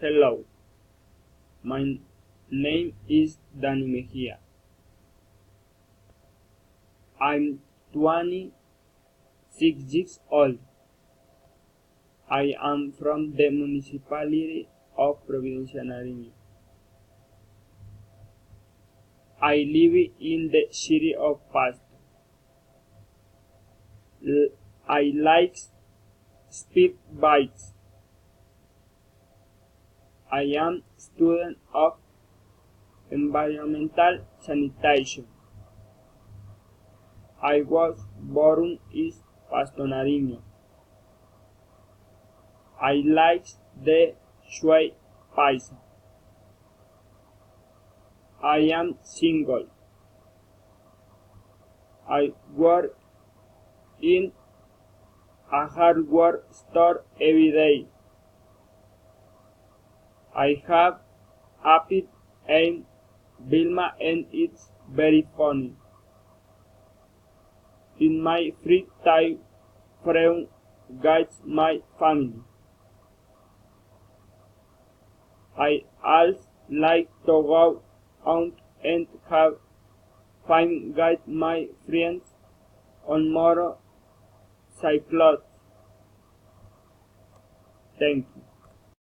Hello, my name is Danny Mejia. I'm 26 years old. I am from the municipality of Providencia, Nariño. I live in the city of Pasto. I like speed bikes. I am student of environmental sanitation. I was born in Pasto, Nariño. I like the shui paisa. I am single. I work in a hardware store every day. I have a pet named Vilma and it's very funny. In my free time, friend guides my family. I also like to go out and have fun guide my friends on motorcycles. Thank you.